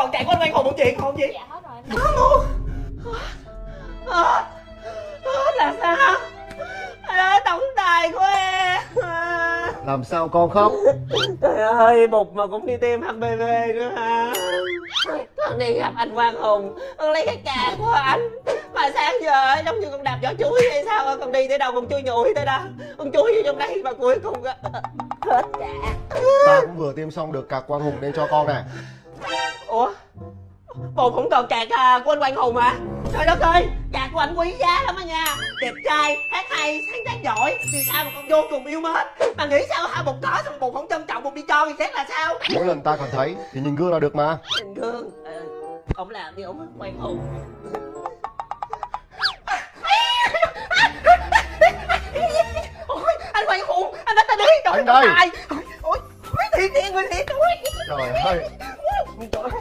còn cạc của anh Quang Hùng không chị? Còn gì? Dạ hết rồi. Hết luôn. Hết là sao? Trời ơi, tổng tài của em. Làm sao con khóc? Trời ơi, Bụt mà cũng đi tiêm HPV nữa hả? Con đi gặp anh Quang Hùng, con lấy cái cạc của anh. Mà sáng giờ giống như con đạp vỏ chuối hay sao, con đi tới đâu con chui nhủi tới đó. Con chui vô trong đây mà cuối cùng hết cạc. Ta cũng vừa tiêm xong được cạc Quang Hùng nên cho con nè. Ủa? Bột không còn cạc của anh Quang Hùng hả? Trời đất ơi, cạc của anh quý giá lắm á nha. Đẹp trai, hát hay, sáng tác giỏi, vì sao mà con vô cùng yêu mến. Mà nghĩ sao hai Bột có xong Bột không trân trọng, Bột đi cho người khác là sao? Mỗi lần ta còn thấy thì nhìn gương là được mà. Nhìn gương, ông làm đi ông Quang Hùng. Ôi, anh Quang Hùng, anh đã đi. Anh đây. Ôi, thiệt người thiệt. Trời ơi. Trời ơi.